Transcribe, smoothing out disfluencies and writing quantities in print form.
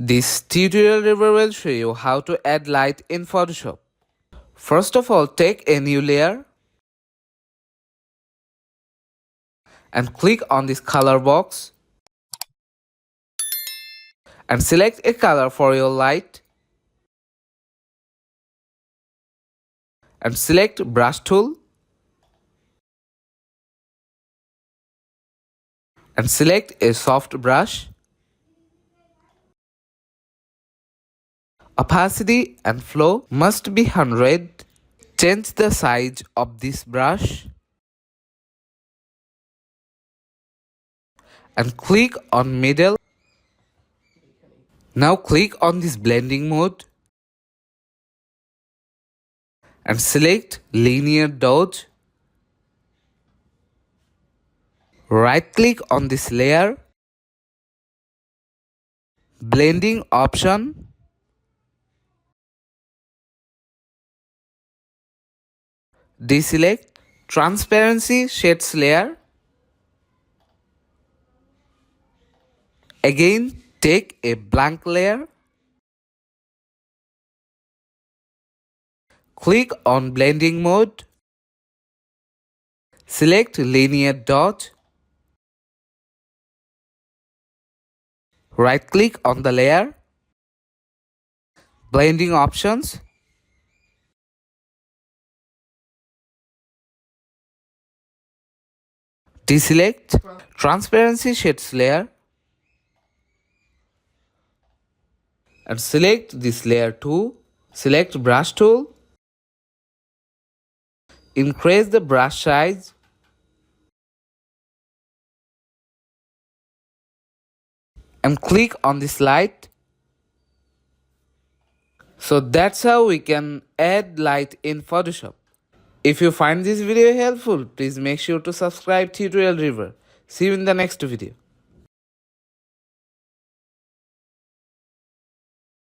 This tutorial river will show you how to add light in Photoshop. First of all, take a new layer and click on this color box and select a color for your light and select brush tool and select a soft brush. Opacity and flow must be 100. Change the size of this brush and click on middle. Now click on this blending mode and select linear dodge. Right click on this layer, blending option, deselect transparency shades layer. Again, take a blank layer, click on blending mode, select linear dot, right click on the layer, blending options, deselect transparency shades layer and select this layer too. Select brush tool, increase the brush size, and click on this light. So that's how we can add light in Photoshop. If you find this video helpful, please make sure to subscribe Tutorial River. See you in the next video.